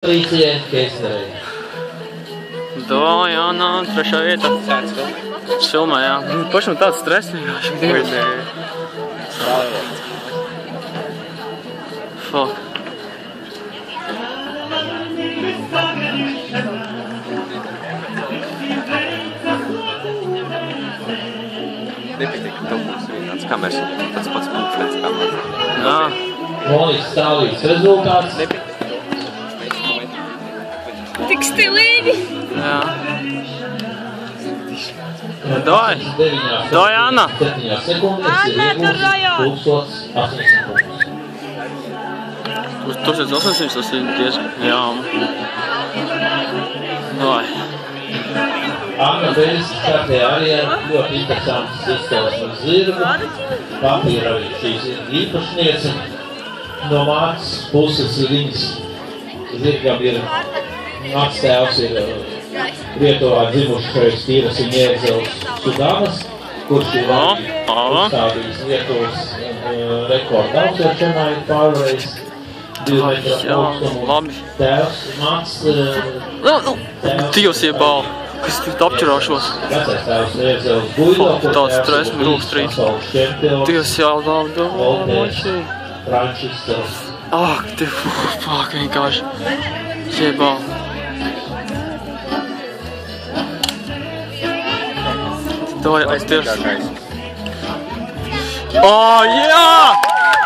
Patricija Keisnerei. Jāna, trešā vieta. Filmā, jā. Pašam tāds stress vienkārši. Fuck. Nepatīk, ka mums ir tāds kameras, tāds pats pūkstens kameras. Jā. Monikas tālīgs rezultāts. Tik stilīgi! Jā. Doj! Doj, Anna! 7 sekundēs ir iegūts 1080 punktus. 1800 tas ir diezgan, jā. Doj. Anna Beļas kārtējā arī ir ļoti interesants izcelsmes zirgu. Papīra arī šīs ir īpašniece. No mātes puses viņas zirgam ir mātes tēvs ir Lietuvā dzimušais Tīras un Jēzels Sudanas, kurš ir uzstādījis Lietuvas rekordu augstveršanā ir pārvarējis 2 metra augstumu. Tēvs, mātes Dievs iebāl, kas tik apķerāšos. Vecais tēvs Jēzels Guido, Tāds stress, rūkstrīts. Dievs jābāl, domoši. Frančisks. Ak, fuck, vienkārši. Iebāl. Doj, aiztirs. O, jā!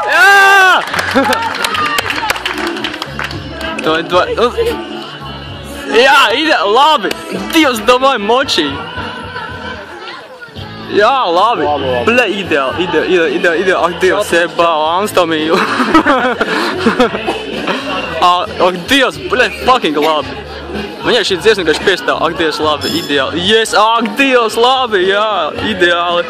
Jā! Doj. Jā, labi! Dievs, domāju, močī! Jā, labi! Ble, ideāli, ak, Dievs, jebāl, anstamīju! Ak, Dievs, ble, fucking labi! Viņai šī dziesma vienkārši piestāv, ak, Dievs, labi, ideāli. Yes, ak, Dievs, labi, jā, ideāli.